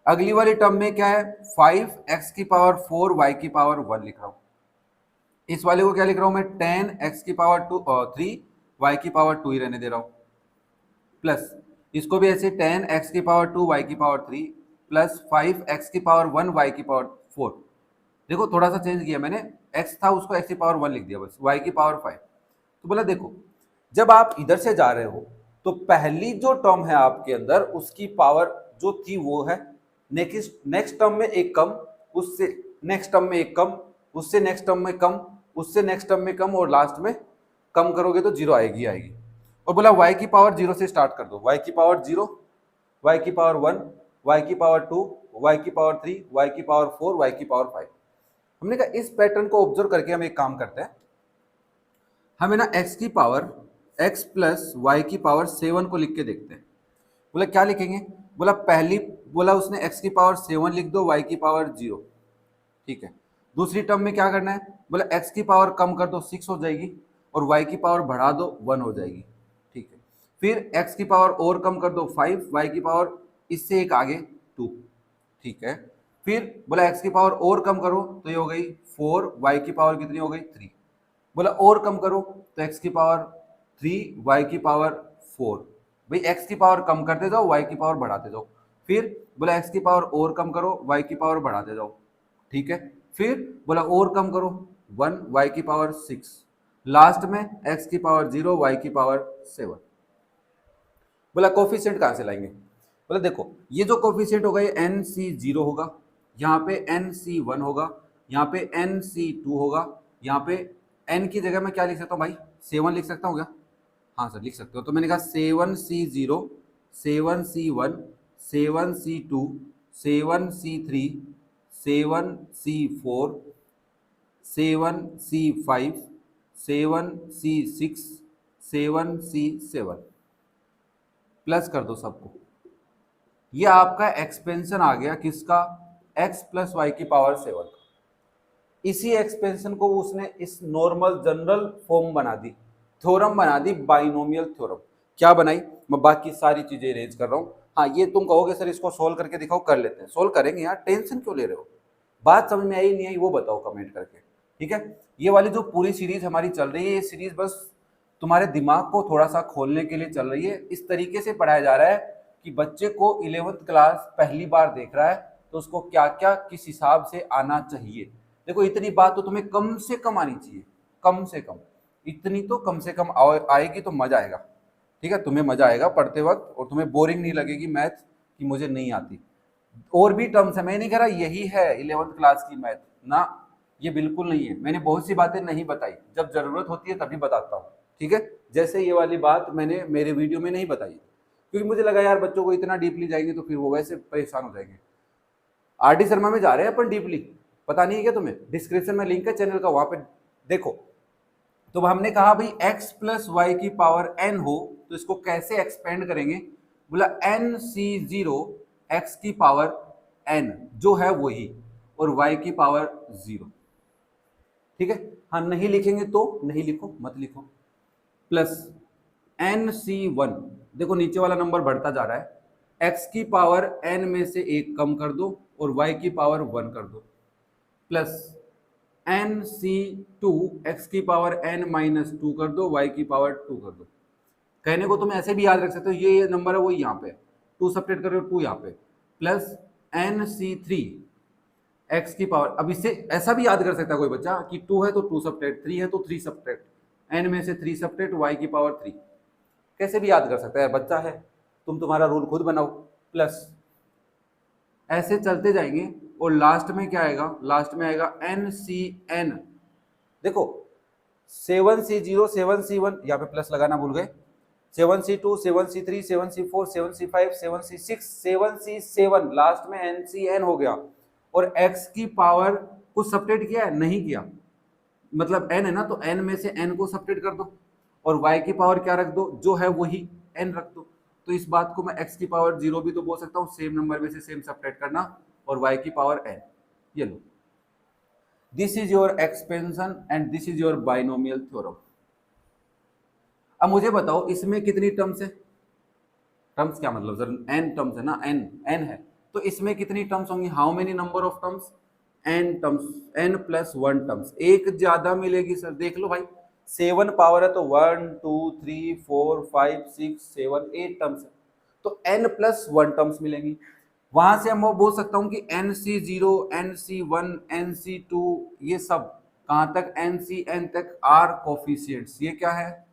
अगली वाली टर्म में क्या है 5 x की पावर 4 y की पावर 1 लिख रहा हूं। इस वाले को क्या लिख रहा हूं मैं 10 x की पावर 2 3 y की पावर 2 ही रहने दे रहा हूं, प्लस इसको भी ऐसे 10 x की पावर 2 y की पावर 3 प्लस 5 x की पावर 1 y की पावर 4। देखो थोड़ा सा चेंज किया मैंने, x था उसको x की पावर 1 लिख दिया बस, y की पावर 5। तो बोला देखो जब आप इधर से जा रहे हो तो पहली जो टर्म है आपके अंदर उसकी पावर जो थी वो है, नेक्स्ट टर्म में एक कम, उससे नेक्स्ट टर्म में एक कम, उससे नेक्स्ट टर्म में कम, उससे नेक्स्ट टर्म में कम, और लास्ट में कम करोगे तो 0 आएगी। और बोला y की पावर 0 से स्टार्ट कर दो, y की पावर 0, y की पावर 1, y की पावर 2, y की पावर 3, y की पावर 4, y की पावर 5। हमने कहा इस पैटर्न को ऑब्जर्व करके हम एक काम करते हैं, हमें ना x की पावर x प्लस वाई की पावर 7 को लिख के देखते हैं। बोला क्या लिखेंगे, बोला पहली, बोला उसने x की पावर 7 लिख दो, y की पावर 0, ठीक है। दूसरी टर्म में क्या करना है, बोला x की पावर कम कर दो 6 हो जाएगी, और y की पावर बढ़ा दो 1 हो जाएगी, ठीक है। फिर x की पावर और कम कर दो 5, y की पावर इससे एक आगे 2, ठीक है। फिर बोला x की पावर और कम करो तो ये हो गई 4, y की पावर कितनी हो गई 3, बोला और कम करो तो x की पावर 3, y की पावर 4, भाई x की पावर कम करते जाओ y की पावर बढ़ाते जाओ। फिर बोला x की पावर और कम करो y की पावर बढ़ाते जाओ, ठीक है। फिर बोला और कम करो 1, y की पावर 6, लास्ट में x की पावर 0 y की पावर 7। बोला कोफिशिएंट कहाँ से लाएंगे? बोला देखो ये जो कोफिशिएंट होगा ये NC0 होगा, यहाँ पे NC1 होगा, यहाँ पे NC2 होगा, यहाँ पे n की जगह मैं क्या लिख सकता हूँ भाई? 7 लिख सकता हूँ क्या? हाँ सर लिख सकते हो। तो मैंने कहा 7C0, 7C1, 7C2, 7C3, 7C4, 7C5, 7C6, 7C7 plus कर दो सबको। ये आपका एक्सपेंशन आ गया किसका? x प्लस वाई की पावर 7। इसी एक्सपेंशन को उसने इस नॉर्मल जनरल फॉर्म बना दी, थ्योरम बना दी, बाइनोमियल थ्योरम। क्या बनाई? मैं बाकी सारी चीजें अरेंज कर रहा हूँ। हाँ ये तुम कहोगे सर इसको सोल्व करके दिखाओ, कर लेते हैं, सोल्व करेंगे यार, टेंशन क्यों ले रहे हो? बात समझ में आई नहीं आई वो बताओ कमेंट करके, ठीक है? ये वाली जो पूरी सीरीज हमारी चल रही है, ये सीरीज बस तुम्हारे दिमाग को थोड़ा सा खोलने के लिए चल रही है। इस तरीके से पढ़ाया जा रहा है कि बच्चे को 11th क्लास पहली बार देख रहा है तो उसको क्या क्या किस हिसाब से आना चाहिए। देखो इतनी बात तो तुम्हें कम से कम आनी चाहिए, कम से कम इतनी तो कम से कम आएगी तो मजा आएगा, ठीक है? तुम्हें मजा आएगा पढ़ते वक्त और तुम्हें बोरिंग नहीं लगेगी मैथ कि मुझे नहीं आती। और भी टर्म्स है, मैं नहीं कह रहा यही है 11th क्लास की मैथ ना, ये बिल्कुल नहीं है। मैंने बहुत सी बातें नहीं बताई, जब जरूरत होती है तभी बताता हूँ, ठीक है? जैसे ये वाली बात मैंने मेरे वीडियो में नहीं बताई क्योंकि मुझे लगा यार बच्चों को इतना डीपली जाएंगे तो फिर वो वैसे परेशान हो जाएंगे। RD शर्मा में जा रहे हैं अपन डीपली, पता नहीं है क्या तुम्हें? डिस्क्रिप्शन में लिंक है चैनल का, वहां पे देखो। तो हमने कहा भाई x प्लस वाई की पावर n हो तो इसको कैसे एक्सपेंड करेंगे? बोला NC0 x की पावर n जो है वही और y की पावर 0, ठीक है? हाँ नहीं लिखेंगे तो नहीं लिखो, मत लिखो। प्लस NC1, देखो नीचे वाला नंबर बढ़ता जा रहा है, x की पावर n में से एक कम कर दो और y की पावर 1 कर दो। प्लस NC2 x की पावर n माइनस 2 कर दो, y की पावर 2 कर दो। कहने को तुम ऐसे भी याद रख सकते हो, ये नंबर है वो यहाँ पे 2 सब्ट्रैक्ट करो 2 यहाँ पे, प्लस NC3 x की पावर, अब इससे ऐसा भी याद कर सकता है कोई बच्चा कि 2 है तो 2 सब्ट्रैक्ट, 3 है तो 3 सब्ट्रैक्ट, n में से 3 सब्ट्रैक्ट y की पावर 3, कैसे भी याद कर सकता है, बच्चा है, तुम तुम्हारा रूल खुद बनाओ। प्लस ऐसे चलते जाएंगे और लास्ट में क्या आएगा? लास्ट में आएगा NCN, देखो 7C0, 7C1, यहाँ पे प्लस लगाना भूल गए, 7C2, 7C3, 7C4, 7C5, 7C6, 7C7, last में NCN हो गया। और x की पावर को सब्ट्रैक्ट किया है? नहीं किया, मतलब n है ना, तो n में से n को सब्ट्रैक्ट कर दो और y की पावर क्या रख दो? जो है वही n रख दो। तो इस बात को मैं x की पावर 0 भी तो बोल सकता हूँ, सेम नंबर में से सेम सब्ट्रैक्ट करना और y की पावर n। ये लो, this is your expansion and this is your binomial theorem. अब मुझे बताओ इसमें कितनी टर्म्स है? टर्म्स क्या मतलब सर? n टर्म्स है ना, n है, तो इसमें कितनी टर्म्स होंगी? How many number of terms? n terms, n plus 1 terms. एक ज्यादा मिलेगी सर, देख लो भाई 7 पावर है तो 1 2 3 4 5 6 7 8 टर्म्स है, तो n प्लस 1 टर्म्स मिलेंगी। वहां से हम वो बोल सकता हूँ कि NC0, NC1, NC2 ये सब कहां तक? NCN तक आर कोफिशिएंट्स। ये क्या है?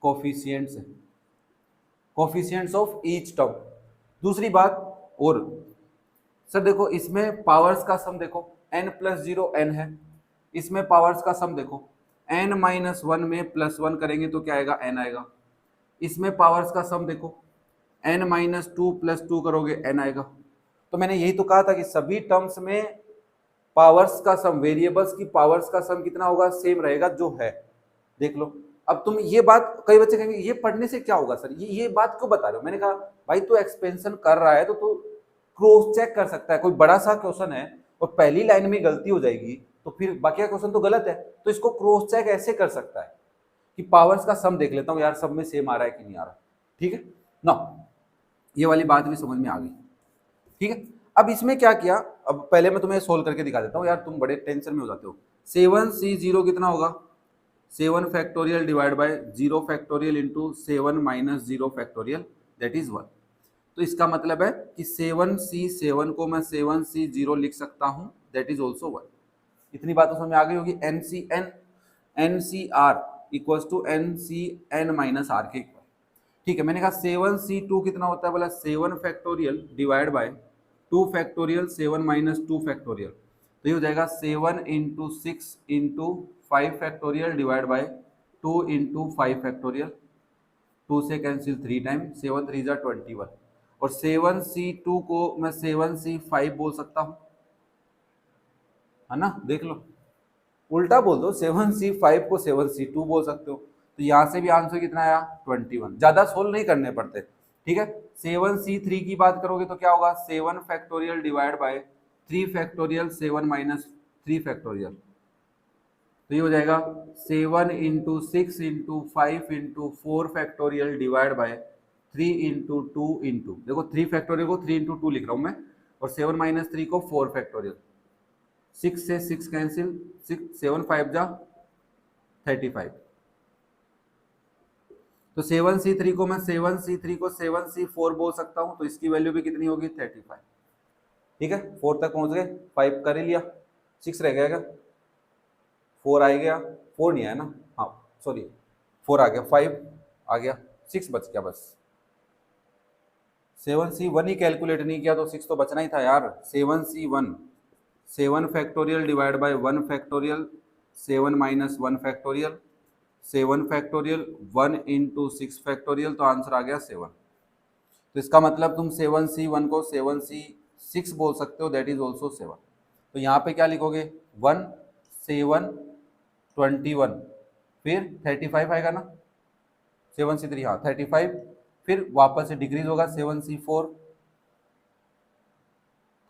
कोफिशिएंट्स है, कोफिशिएंट्स ऑफ ईच टर्म। दूसरी बात और सर देखो इसमें पावर्स का सम देखो, n प्लस 0 n है, इसमें पावर्स का सम देखो n माइनस 1 में प्लस 1 करेंगे तो क्या आएगा? n आएगा। इसमें पावर्स का सम देखो n माइनस 2 प्लस 2 करोगे n आएगा। तो मैंने यही तो कहा था कि सभी टर्म्स में पावर्स का सम, वेरिएबल्स की पावर्स का सम कितना होगा? सेम रहेगा जो है, देख लो। अब तुम ये बात, कई बच्चे कहेंगे ये पढ़ने से क्या होगा सर, ये बात क्यों बता रहे हो? मैंने कहा भाई तू एक्सपेंशन कर रहा है तो तू क्रॉस चेक कर सकता है। कोई बड़ा सा क्वेश्चन है और पहली लाइन में गलती हो जाएगी तो फिर बाकी क्वेश्चन तो गलत है, तो इसको क्रॉस चेक ऐसे कर सकता है कि पावर्स का सम देख लेता हूँ यार सब में सेम आ रहा है कि नहीं आ रहा, ठीक है ना? ये वाली बात भी समझ में आ गई, ठीक है? अब इसमें क्या किया, अब पहले मैं तुम्हें सोल्व करके दिखा देता हूँ यार, तुम बड़े टेंशन में हो जाते हो। 7C0 कितना होगा? 7 factorial divide by 0 factorial into 7 minus 0 factorial, that is 1। तो इसका मतलब है कि 7C7 को मैं 7C0 लिख सकता हूं, दैट इज ऑल्सो 1। इतनी बात तो समझ में आ गई होगी। NCN n c r equal to n c n minus r के इक्वल। ठीक है, मैंने कहा 7c2 कितना होता है, बोला 7 factorial divide by 2 factorial 7 minus 2 factorial, तो ये हो जाएगा 7 into 6 into 5 factorial divide by 2 into 5 factorial, 2 से कैंसिल 3 टाइम, 7 3 जा 21, और 7c2 को मैं 7c5 बोल सकता हूँ, है ना, देख लो उल्टा बोल दो, 7c5 को 7c2 बोल सकते हो। तो यहाँ से भी आंसर कितना आया 21, ज्यादा सोल्व नहीं करने पड़ते। ठीक है, 7c3 की बात करोगे तो क्या होगा 7 factorial divide by 3 factorial 7 minus 3 factorial, तो ये हो जाएगा 7 into 6 into 5 into 4 factorial divide by 3 into 2 into, देखो 3 फैक्टोरियल को 3 इंटू 2 लिख रहा हूँ मैं, और 7 माइनस 3 को 4 फैक्टोरियल, 6 से 6 कैंसिल, 6 7 5 जा 35, तो 7c3 को मैं 7c3 को 7c4 बोल सकता हूँ, तो इसकी वैल्यू भी कितनी होगी 35। ठीक है, 4 तक पहुंच गए, 5 कर ही लिया, 6 रह गया क्या, 4 आ गया, 4 नहीं आया ना, हाँ सॉरी 4 आ गया, 5 आ गया, 6 बच गया बस। 7c1 ही कैलकुलेट नहीं किया तो 6 तो बचना ही था यार। 7c1 7 factorial divide by 1 factorial 7 minus 1 factorial 7 factorial 1 into 6 factorial, तो आंसर आ गया 7। तो इसका मतलब तुम 7c1 को 7c6 बोल सकते हो, दैट इज ऑल्सो 7। तो यहाँ पे क्या लिखोगे 1 7 21 फिर 35 आएगा ना, 7c3 हाँ 35, फिर वापस से डिक्रीज होगा 7c4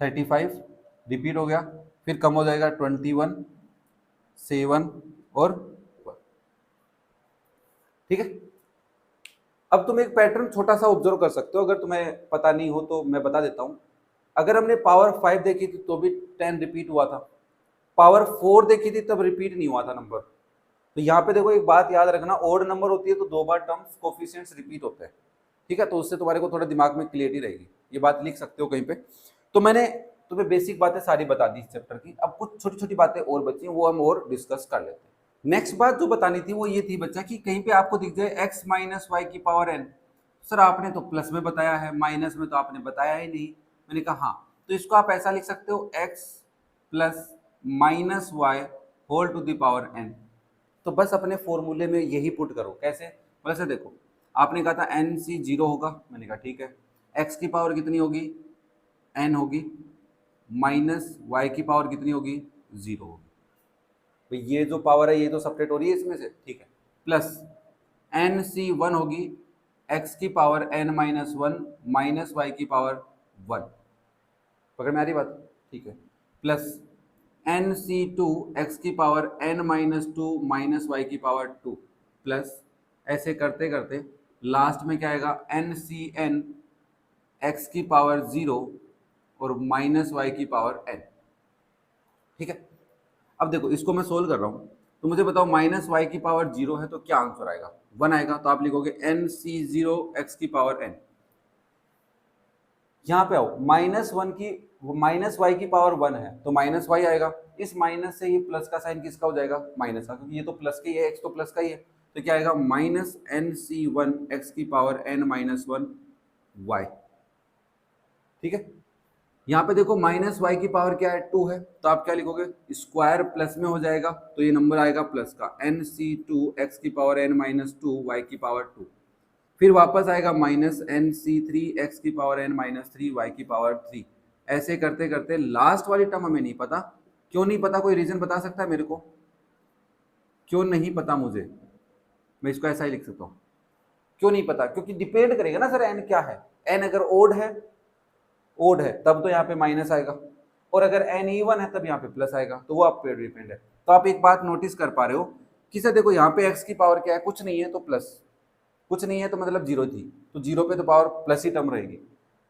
35 रिपीट हो गया, फिर कम हो जाएगा 21 7 और 1। ठीक है, अब तुम एक पैटर्न छोटा सा ऑब्जर्व कर सकते हो, अगर तुम्हें पता नहीं हो तो मैं बता देता हूं। अगर हमने पावर 5 देखी थी तो भी 10 रिपीट हुआ था, पावर 4 देखी थी तब रिपीट नहीं हुआ था नंबर। तो यहाँ पे देखो एक बात याद रखना, ओड नंबर होती है तो 2 बार टर्म्स कोफिशिएंट्स रिपीट होते हैं। ठीक है, तो उससे तुम्हारे को थोड़ा दिमाग में क्लियरिटी रहेगी, ये बात लिख सकते हो कहीं पे। तो मैंने तुम्हें बेसिक बातें सारी बता दी इस चैप्टर की, अब कुछ छोटी छोटी बातें और बची वो हम और डिस्कस कर लेते हैं। नेक्स्ट बात जो बतानी थी वो ये थी बच्चा कि कहीं पे आपको दिख जाए x माइनस वाई की पावर n, सर आपने तो प्लस में बताया है, माइनस में तो आपने बताया ही नहीं। मैंने कहा हाँ, तो इसको आप ऐसा लिख सकते हो x plus minus y whole to the power n। तो बस अपने फॉर्मूले में यही पुट करो, कैसे, वैसे देखो आपने कहा था एन सी 0 होगा, मैंने कहा ठीक है, x की पावर कितनी होगी n होगी, माइनस वाई की पावर कितनी होगी 0 होगी। तो ये जो पावर है ये तो सबट्रैक्ट हो रही है इसमें से, ठीक है, प्लस एन सी 1 होगी, x की power n minus 1 minus y की पावर 1, पकड़ में आ रही बात, ठीक है, प्लस एन सी 2 एक्स की power n minus 2 minus y की पावर 2, प्लस ऐसे करते करते लास्ट में क्या आएगा एन सी एन एक्स की पावर 0 और माइनस वाई की पावर n। ठीक है, अब देखो इसको मैं सोल्व कर रहा हूं, तो मुझे बताओ माइनस वाई की पावर 0 है तो क्या आंसर आएगा 1 आएगा, तो आप लिखोगे एन सी 0 एक्स की पावर n। यहाँ पे आओ, माइनस 1 की माइनस वाई की पावर 1 है तो माइनस वाई आएगा, इस माइनस से ये प्लस का साइन किसका हो जाएगा माइनस का, क्योंकि ये तो प्लस का ही है, एक्स तो प्लस का ही है, तो क्या आएगा माइनस एन सी 1 एक्स की पावर n माइनस 1 वाई। ठीक है, यहाँ पे देखो माइनस वाई की पावर क्या है 2 है, तो आप क्या लिखोगे स्क्वायर प्लस में हो जाएगा, तो ये नंबर आएगा प्लस का एन सी 2 एक्स की पावर n माइनस 2 वाई की पावर 2, फिर वापस आएगा माइनस एन सी 3 एक्स की पावर n माइनस 3 वाई की पावर 3। ऐसे करते करते लास्ट वाली टर्म हमें नहीं पता, क्यों नहीं पता, कोई रीजन बता सकता है मेरे को, क्यों नहीं पता मुझे, मैं इसको ऐसा ही लिख सकता हूँ, क्यों नहीं पता, क्योंकि डिपेंड करेगा ना सर एन क्या है, एन अगर ओड है तब तो यहाँ पे माइनस आएगा, और अगर एन इवन है तब यहाँ पे प्लस आएगा, तो वो आप पे डिपेंड है। तो आप एक बात नोटिस कर पा रहे हो कि सर देखो यहाँ पे एक्स की पावर क्या है, कुछ नहीं है तो प्लस, कुछ नहीं है तो मतलब 0 थी, तो 0 पे तो पावर प्लस ही टर्म रहेगी।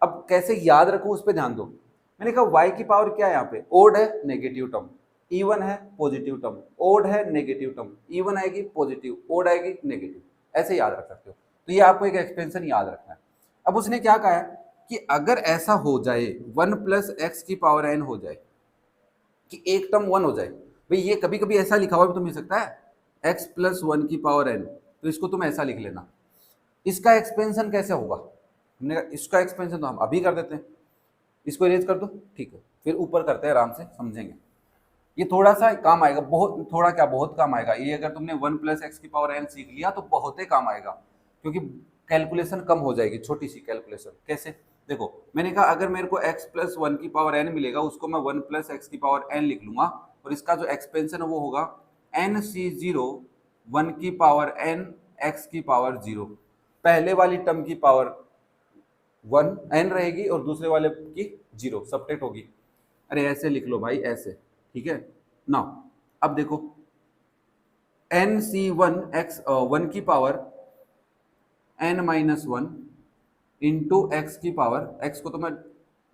अब कैसे याद रखूं उस पर ध्यान दो, मैंने कहा y की पावर क्या है, यहाँ पे ओड है नेगेटिव टर्म, इवन है पॉजिटिव टर्म, ओड है नेगेटिव टर्म, इवन आएगी पॉजिटिव, ओड आएगी नेगेटिव, ऐसे याद रख सकते हो। तो ये आपको एक एक्सपेंशन याद रखना है। अब उसने क्या कहा है कि अगर ऐसा हो जाए 1 प्लस एक्स की पावर n हो जाए, कि एक टर्म 1 हो जाए, भाई ये कभी कभी ऐसा लिखा हुआ भी तो मिल सकता है, x प्लस 1 की पावर n, तो इसको तुम ऐसा लिख लेना। इसका एक्सपेंशन कैसे होगा, हमने कहा इसका एक्सपेंशन तो हम अभी कर देते हैं, इसको इरेज कर दो, ठीक है, फिर ऊपर करते हैं, आराम से समझेंगे। ये थोड़ा सा काम आएगा, बहुत थोड़ा क्या, बहुत काम आएगा ये। अगर तुमने 1 प्लस एक्स की पावर n सीख लिया तो बहुत ही काम आएगा, क्योंकि कैलकुलेशन कम हो जाएगी, छोटी सी कैलकुलेशन। कैसे, देखो मैंने कहा अगर मेरे को x प्लस 1 की पावर n मिलेगा, उसको मैं 1 प्लस एक्स की पावर n लिख लूंगा, और इसका जो एक्सपेंशन है वो होगा nc0 1 की पावर n x की पावर 0। पहले वाली टर्म की पावर 1 n रहेगी और दूसरे वाले की 0 सब्ट्रैक्ट होगी। अरे ऐसे लिख लो भाई, ऐसे, ठीक है ना। अब देखो nc1 x 1 की power n minus 1 into x की पावर, x को तो मैं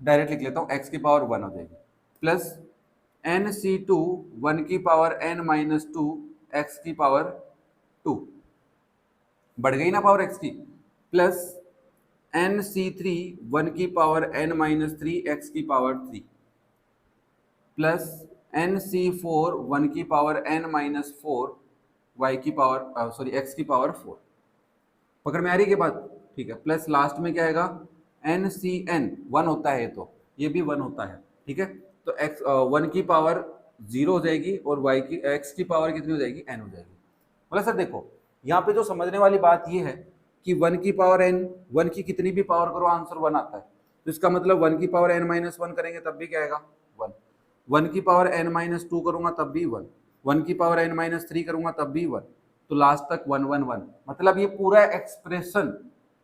डायरेक्ट लिख लेता हूँ, x की पावर 1 हो जाएगी, प्लस nc2 1 की पावर n माइनस 2 एक्स की पावर 2, बढ़ गई ना पावर x की, प्लस nc3 1 की पावर n माइनस 3 एक्स की पावर 3, प्लस nc4 1 की पावर n माइनस 4 y की पावर सॉरी एक्स की पावर 4। पकड़ में आ रही है बात, ठीक है। प्लस लास्ट में क्या आएगा, NCN 1 होता है, तो ये भी 1 होता है, ठीक है। तो x 1 की पावर 0 हो जाएगी और y की x की पावर कितनी हो जाएगी, n हो जाएगी। बोला सर देखो यहाँ पे जो समझने वाली बात ये है कि 1 की पावर n, 1 की कितनी भी पावर करो आंसर 1 आता है, तो इसका मतलब 1 की पावर n माइनस 1 करेंगे तब भी क्या आएगा 1, 1 की पावर n माइनस 2 करूंगा तब भी 1, 1 की पावर n माइनस 3 करूंगा तब भी 1, तो लास्ट तक 1 1 1, मतलब ये पूरा एक्सप्रेशन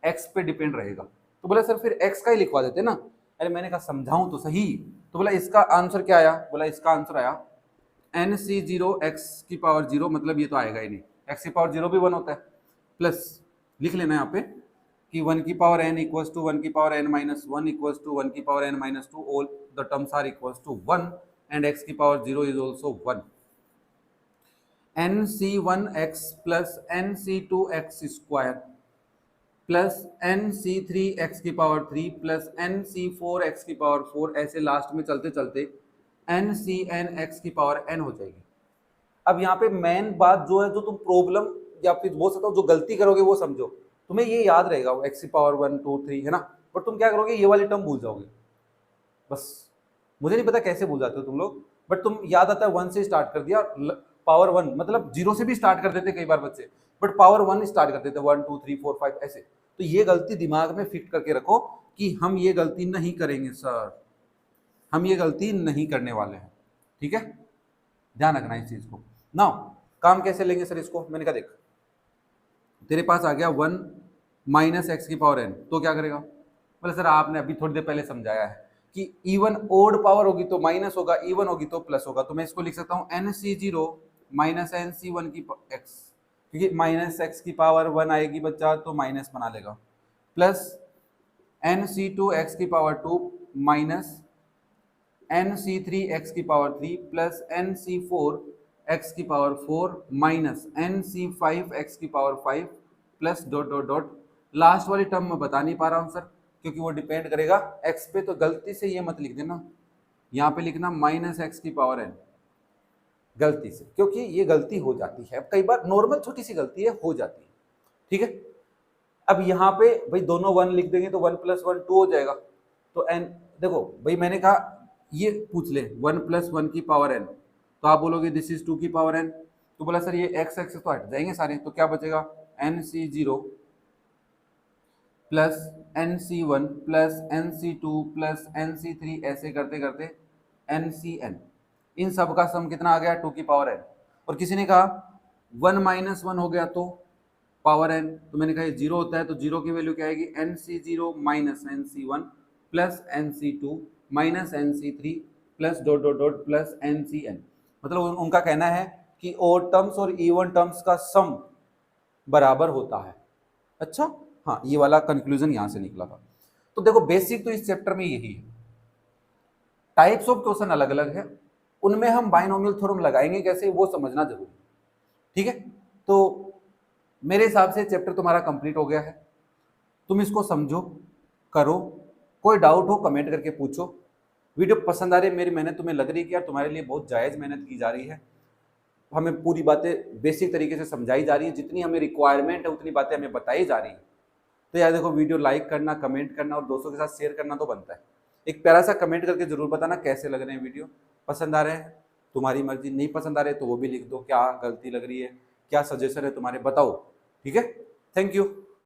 x पे डिपेंड रहेगा। तो बोला सर फिर x का ही लिखवा देते ना। अरे मैंने कहा समझाऊं तो सही। तो बोला इसका आंसर क्या आया, बोला इसका आंसर आया nc0 x की पावर 0, मतलब ये तो आएगा ही नहीं, x की पावर 0 भी 1 होता है, प्लस लिख लेना यहाँ पे कि 1 की पावर n इक्वल्स टू 1 की power n minus 1 equals to 1 की power n minus 2, all the terms are equals to 1 and x की power 0 is also 1। nc1x plus nc2x square plus nc3x की पावर 3 प्लस nc4x की power 4, ऐसे last में चलते चलते ncnx की power n हो जाएगी। अब यहाँ पे मेन बात जो है, जो तुम प्रॉब्लम या फिर बोल सकता हो जो गलती करोगे वो समझो, तुम्हें ये याद रहेगा x की पावर 1 2 3 है ना, पर तुम क्या करोगे, ये वाली टर्म भूल जाओगे बस। मुझे नहीं पता कैसे भूल जाते हो तुम लोग, बट तुम याद आता है 1 से स्टार्ट कर दिया, पावर 1 मतलब 0 से भी स्टार्ट कर देते कई बार बच्चे, बट पावर 1 स्टार्ट कर देते 1 2 3 4 5 ऐसे। तो ये गलती दिमाग में फिट करके रखो कि हम ये गलती नहीं करेंगे सर, हम ये गलती नहीं करने वाले हैं, ठीक है, ध्यान रखना इस चीज को ना। काम कैसे लेंगे सर इसको, मैंने कहा देख तेरे पास आ गया 1 माइनस एक्स की पावर n, तो क्या करेगा, बोले सर आपने अभी थोड़ी देर पहले समझाया है कि इवन ओड पावर होगी तो माइनस होगा, इवन होगी तो प्लस होगा, तो मैं इसको लिख सकता हूँ nc0 माइनस nc1 की x, क्योंकि माइनस एक्स की पावर 1 आएगी बच्चा तो माइनस बना लेगा, प्लस nc2x की पावर 2 माइनस nc3x की पावर 3 प्लस nc4x की पावर 4 माइनस nc5x की power 5 plus dot dot dot. Last वाली टर्म मैं बता नहीं पा रहा हूँ सर, क्योंकि वो डिपेंड करेगा x पे, तो गलती से ये मत लिख देना, यहाँ पे लिखना माइनस एक्स की पावर n, गलती से, क्योंकि ये गलती हो जाती है कई बार, नॉर्मल छोटी सी गलती है, हो जाती है, ठीक है। अब यहाँ पे भाई दोनों 1 लिख देंगे तो 1 प्लस 1 2 हो जाएगा, तो n देखो भाई मैंने कहा ये पूछ ले 1 प्लस 1 की पावर n, तो आप बोलोगे दिस इज 2 की पावर n, तो बोला सर ये x x तो हट जाएंगे सारे, तो क्या बचेगा nc0 plus nc1 plus nc2 plus nc3, ऐसे करते करते ncn, इन सब का सम कितना आ गया 2 की पावर n। और किसी ने कहा 1 माइनस 1 हो गया तो पावर n, तो मैंने कहा ये 0 होता है, तो 0 की वैल्यू क्या आएगी nc0 minus nc1 plus nc2 minus nc3 plus dot dot dot plus ncn। मतलब उनका कहना है कि ओड टर्म्स और इवन टर्म्स का सम बराबर होता है। अच्छा हाँ, ये वाला कंक्लूजन यहां से निकला था। तो देखो बेसिक तो इस चैप्टर में यही है, टाइप्स ऑफ क्वेश्चन अलग अलग है, उनमें हम बाइनोमियल थ्योरम लगाएंगे कैसे वो समझना जरूरी, ठीक है। तो मेरे हिसाब से चैप्टर तुम्हारा कंप्लीट हो गया है, तुम इसको समझो करो, कोई डाउट हो कमेंट करके पूछो। वीडियो पसंद आ रही है, मेरी मेहनत तुम्हें लग रही है कि यार तुम्हारे लिए बहुत जायज़ मेहनत की जा रही है, हमें पूरी बातें बेसिक तरीके से समझाई जा रही है, जितनी हमें रिक्वायरमेंट है उतनी बातें हमें बताई जा रही है। तो यार देखो, वीडियो लाइक करना, कमेंट करना और दोस्तों के साथ शेयर करना तो बनता है। एक प्यारा सा कमेंट करके जरूर बताना कैसे लग रहे हैं वीडियो, पसंद आ रहे हैं, तुम्हारी मर्जी, नहीं पसंद आ रहे तो वो भी लिख दो, क्या गलती लग रही है, क्या सजेशन है तुम्हारे, बताओ। ठीक है, थैंक यू।